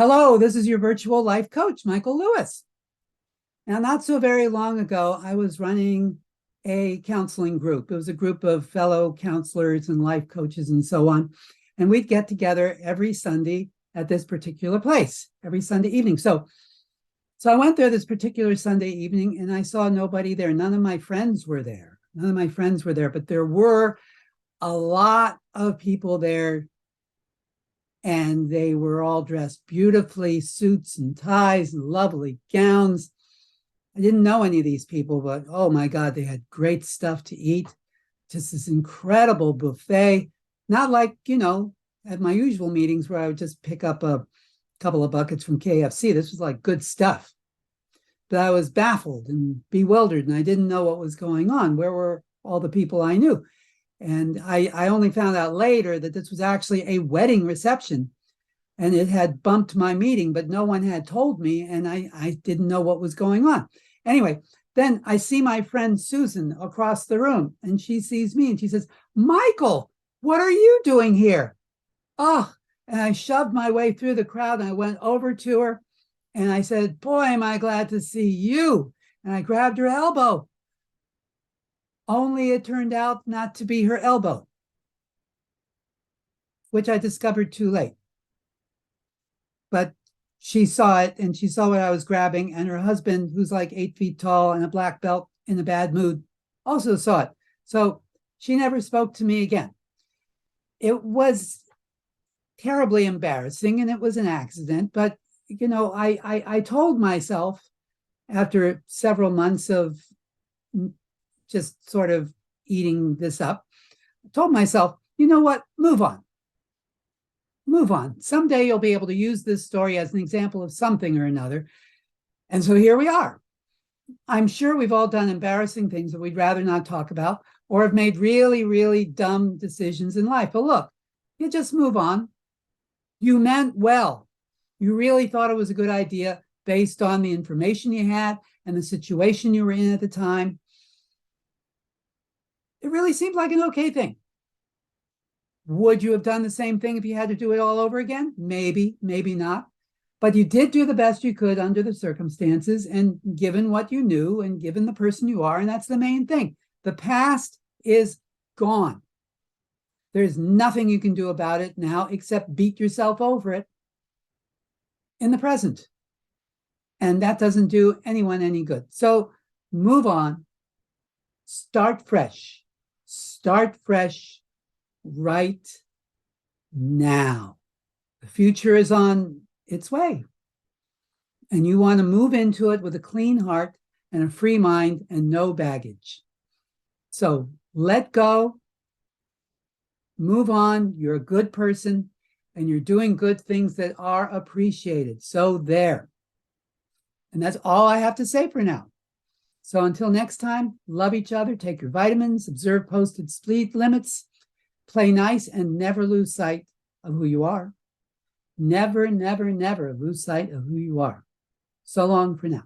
Hello, this is your virtual life coach, Michael Lewis. Now, not so very long ago, I was running a counseling group. It was a group of fellow counselors and life coaches and so on. And we'd get together every Sunday at this particular place, every Sunday evening. So I went there this particular Sunday evening and I saw nobody there. None of my friends were there. But there were a lot of people there. And they were all dressed beautifully, suits and ties and lovely gowns. I didn't know any of these people, but oh my God, they had great stuff to eat. Just this incredible buffet. Not like, at my usual meetings where I would just pick up a couple of buckets from KFC. This was like good stuff. But I was baffled and bewildered, and I didn't know what was going on. Where were all the people I knew? And I only found out later that this was actually a wedding reception, and it had bumped my meeting, but no one had told me, and I didn't know what was going on. Anyway, then I see my friend Susan across the room, and she sees me and she says, "Michael, what are you doing here?" Oh, and I shoved my way through the crowd and I went over to her and I said, "Boy, am I glad to see you." And I grabbed her elbow. Only it turned out not to be her elbow, which I discovered too late. But she saw it, and she saw what I was grabbing, and her husband, who's like 8 feet tall and a black belt in a bad mood, also saw it. So she never spoke to me again. It was terribly embarrassing, and it was an accident. But, I told myself after several months of just sort of eating this up, I told myself, you know what, move on. Move on. Someday you'll be able to use this story as an example of something or another. And so here we are. I'm sure we've all done embarrassing things that we'd rather not talk about, or have made really, really dumb decisions in life. But look, you just move on. You meant well. You really thought it was a good idea based on the information you had and the situation you were in at the time. It really seemed like an okay thing. Would you have done the same thing if you had to do it all over again? Maybe, maybe not. But you did do the best you could under the circumstances and given what you knew and given the person you are. And that's the main thing. The past is gone. There's nothing you can do about it now except beat yourself over it in the present. And that doesn't do anyone any good. So move on. Start fresh. Start fresh right now. The future is on its way. And you want to move into it with a clean heart and a free mind and no baggage. So let go. Move on. You're a good person and you're doing good things that are appreciated. So there. And that's all I have to say for now. So until next time, love each other, take your vitamins, observe posted speed limits, play nice, and never lose sight of who you are. Never, never, never lose sight of who you are. So long for now.